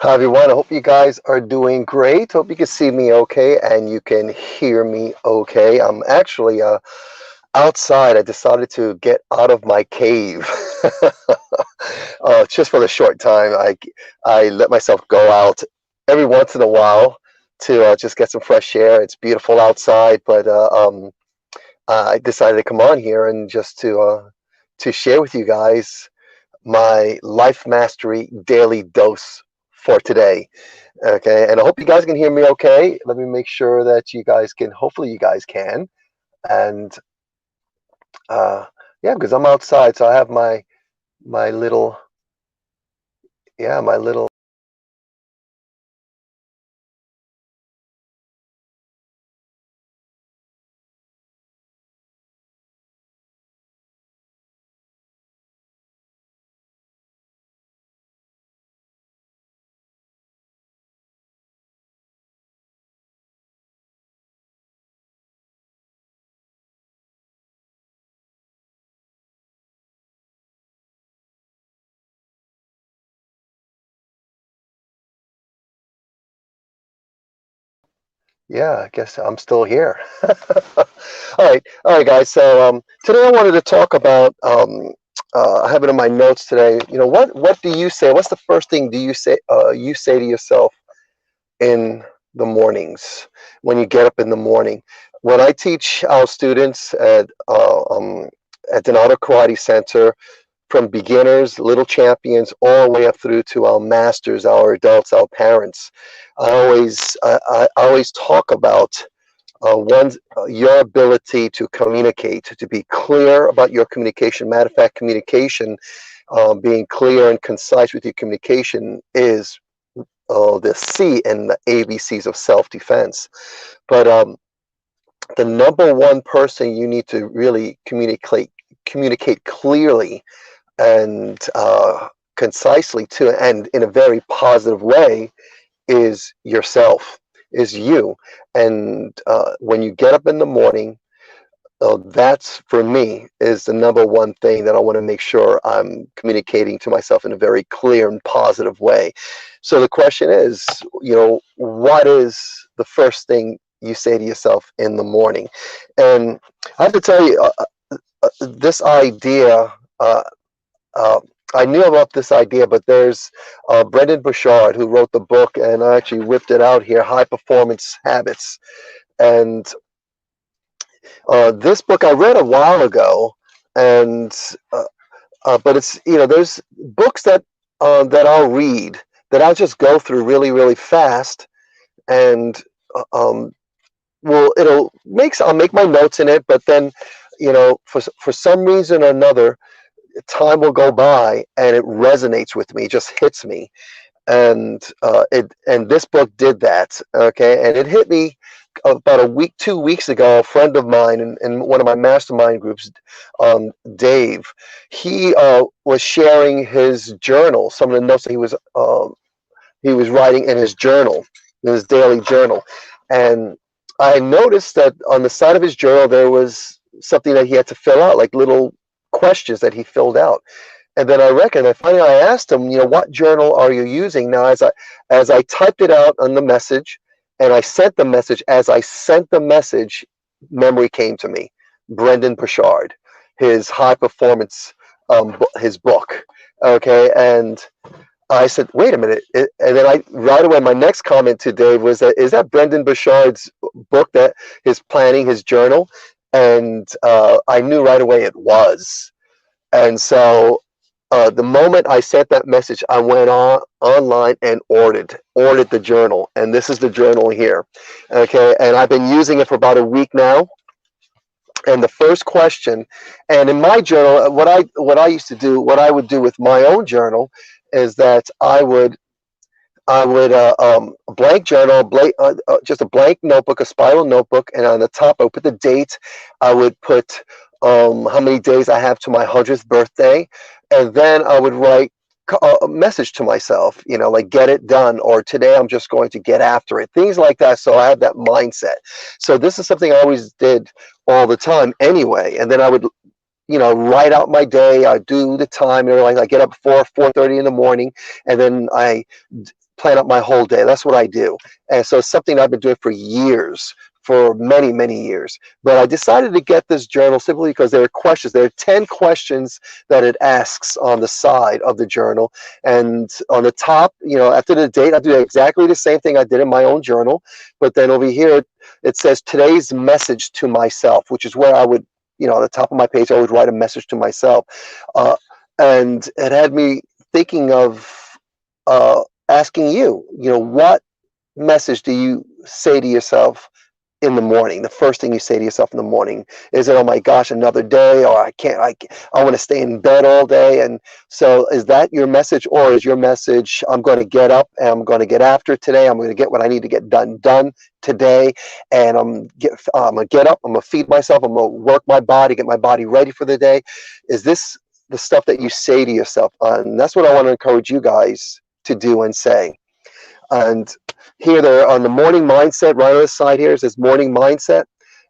Hi everyone, I hope you guys are doing great. Hope you can see me okay and you can hear me okay. I'm actually outside. I decided to get out of my cave. Just for a short time. I let myself go out every once in a while to just get some fresh air. It's beautiful outside, but I decided to come on here and just to share with you guys my life mastery daily dose for today. Okay, and I hope you guys can hear me okay. Let me make sure that you guys can, hopefully, you guys can. And uh, yeah, because I'm outside, so I have my little, yeah, my little, yeah, I guess I'm still here. All right, guys. So today I wanted to talk about, I have it in my notes today. You know, what do you say? What's the first thing you say to yourself in the mornings when you get up in the morning? When I teach our students at Donato Karate Center, from beginners, little champions, all the way up through to our masters, our adults, our parents, I always talk about your ability to communicate, to be clear about your communication. Matter of fact, communication, being clear and concise with your communication is the C in the ABCs of self-defense. But the number one person you need to really communicate clearly and concisely to, and in a very positive way, is yourself, is you. And when you get up in the morning, that's, for me, is the number one thing that I want to make sure I'm communicating to myself in a very clear and positive way. So the question is, what is the first thing you say to yourself in the morning? And I have to tell you, this idea, uh, uh, I knew about this idea, but there's Brendon Burchard, who wrote the book, and I actually whipped it out here, High Performance Habits. And this book I read a while ago, and but it's, there's books that I'll read that I'll just go through really, really fast, and um, well, I'll make my notes in it, but then, for some reason or another, time will go by and it resonates with me, it just hits me. And this book did that. Okay, and it hit me about a week, 2 weeks ago. A friend of mine in one of my mastermind groups, Dave, he was sharing his journal, some of the notes that he was writing in his journal, in his daily journal. And I noticed that on the side of his journal there was something that he had to fill out, like little questions that he filled out. And then finally I asked him, what journal are you using? Now, as I typed it out on the message, and I sent the message, as I sent the message, memory came to me. Brendon Burchard, his high performance, his book. Okay, and I said, wait a minute. And then right away, my next comment to Dave was, is that Brendon Burchard's book, that his planning, his journal? And I knew right away it was. And so the moment I sent that message, I went online and ordered the journal. And this is the journal here. Okay. And I've been using it for about a week now. And the first question, and in my journal, what I used to do, what I would do with my own journal, is that I would blank journal, just a blank notebook, a spiral notebook, and on the top I would put the date. I would put how many days I have to my 100th birthday, and then I would write a message to myself, like get it done, or today I'm just going to get after it, things like that. So I have that mindset. So this is something I always did all the time anyway. And then I would, write out my day. I do the time, like I get up 4:30 in the morning, and then I plan out my whole day. That's what I do. And so it's something I've been doing for years, for many, many years. But I decided to get this journal simply because there are questions. There are 10 questions that it asks on the side of the journal. And on the top, you know, after the date, I do exactly the same thing I did in my own journal. But then over here, it says today's message to myself, which is where I would, you know, at the top of my page, I would write a message to myself. And it had me thinking of asking you, you know, what message do you say to yourself in the morning? The first thing you say to yourself in the morning, is it, oh my gosh, another day, or I want to stay in bed all day? And so is that your message, or is your message, I'm going to get up and I'm going to get after today, I'm going to get what I need to get done today, and I'm going to get up, I'm going to feed myself, I'm going to work my body, get my body ready for the day? Is this the stuff that you say to yourself? And that's what I want to encourage you guys to do and say. And here there on the morning mindset, right on the side here, it says morning mindset.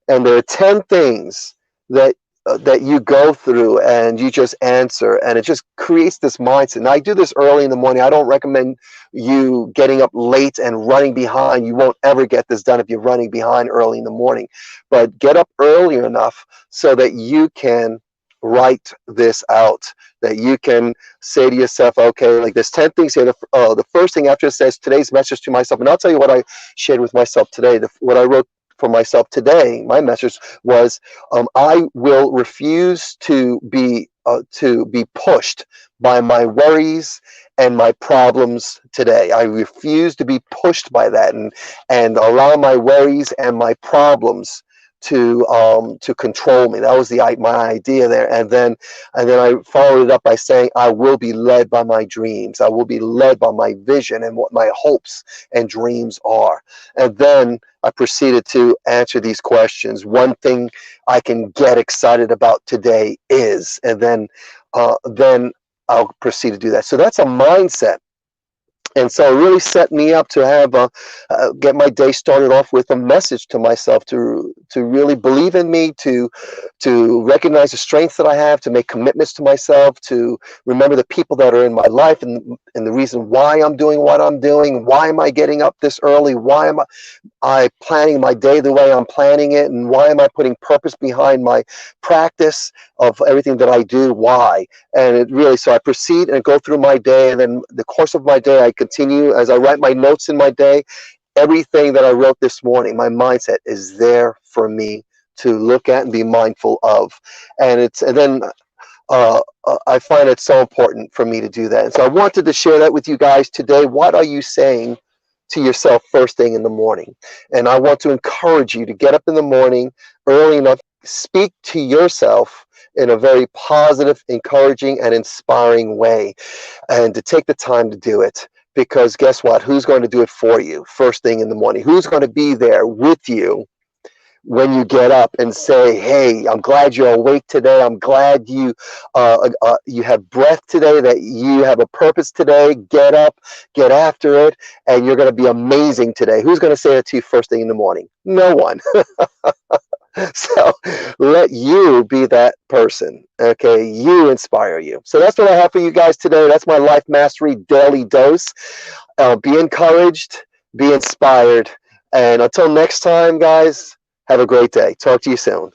And there are 10 things that that you go through and you just answer, and it just creates this mindset. And I do this early in the morning. I don't recommend you getting up late and running behind. You won't ever get this done if you're running behind early in the morning. But get up early enough so that you can write this out, that you can say to yourself, okay, like there's 10 things here. The first thing after it says today's message to myself, and I'll tell you what I shared with myself today. What I wrote for myself today, my message was, I will refuse to be pushed by my worries and my problems today. I refuse to be pushed by that and allow my worries and my problems to control me. That was my idea there. And then I followed it up by saying, I will be led by my dreams. I will be led by my vision and what my hopes and dreams are. And then I proceeded to answer these questions. One thing I can get excited about today is, and then I'll proceed to do that. So that's a mindset. And so it really set me up to have get my day started off with a message to myself to really believe in me, to recognize the strengths that I have, to make commitments to myself, to remember the people that are in my life and the reason why I'm doing what I'm doing. Why am I getting up this early? Why am I planning my day the way I'm planning it? And why am I putting purpose behind my practice of everything that I do? Why? And it really, so I proceed and go through my day, and then the course of my day, I continue as I write my notes in my day. Everything that I wrote this morning, my mindset is there for me to look at and be mindful of. And then I find it so important for me to do that. And so I wanted to share that with you guys today. What are you saying to yourself first thing in the morning? And I want to encourage you to get up in the morning early enough, speak to yourself in a very positive, encouraging, and inspiring way, and to take the time to do it. Because guess what? Who's going to do it for you first thing in the morning? Who's going to be there with you when you get up and say, hey, I'm glad you're awake today. I'm glad you have breath today, that you have a purpose today. Get up, get after it, and you're going to be amazing today. Who's going to say that to you first thing in the morning? No one. So let you be that person, okay? You inspire you. So that's what I have for you guys today. That's my Life Mastery Daily Dose. Be encouraged, be inspired, and until next time, guys, have a great day. Talk to you soon.